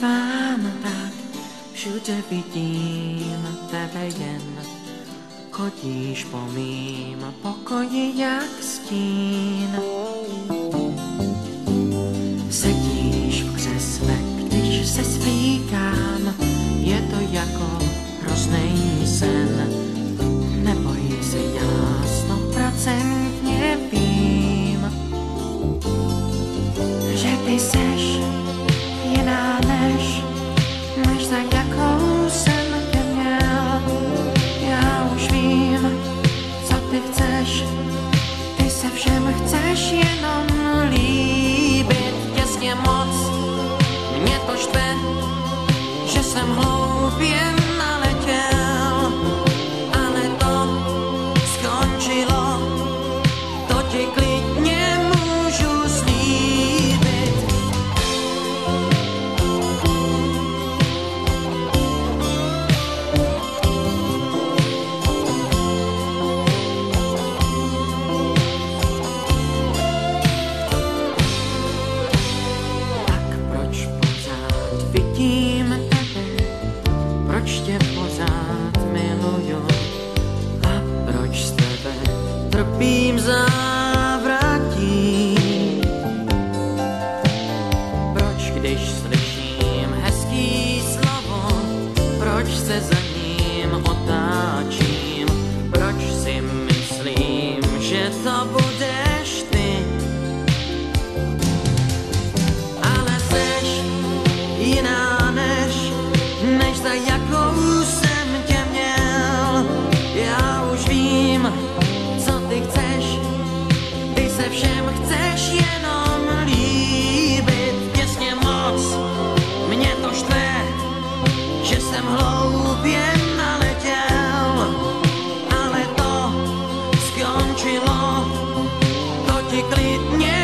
zpívám tak, všude vidím tebe jen. Chodíš po mým pokoji jak stín. Sedíš v křesle, když se svlíkám, je to jako hrozný sen. Neboj se, já 100% vím, že ty seš jiná než za jakou jsem tě měl. Já už vím, co ty chceš, ty se všem chceš jenom líbit. Těsně moc mě to štve, že jsem hloupě naletěl, ale to skončilo, to ti klidně můžu slíbit. Vidím tebe, proč tě pořád miluju a proč z tebe trpím závratí. Proč, když slyším hezký slovo, proč se za ním otáčím, proč si myslím, že to budeš ty. Jiná než za jakou jsem tě měl. Já už vím, co ty chceš, ty se všem chceš jenom líbit. Těsně moc mě to štve, že jsem hloupě naletěl, ale to skončilo, to ti klidně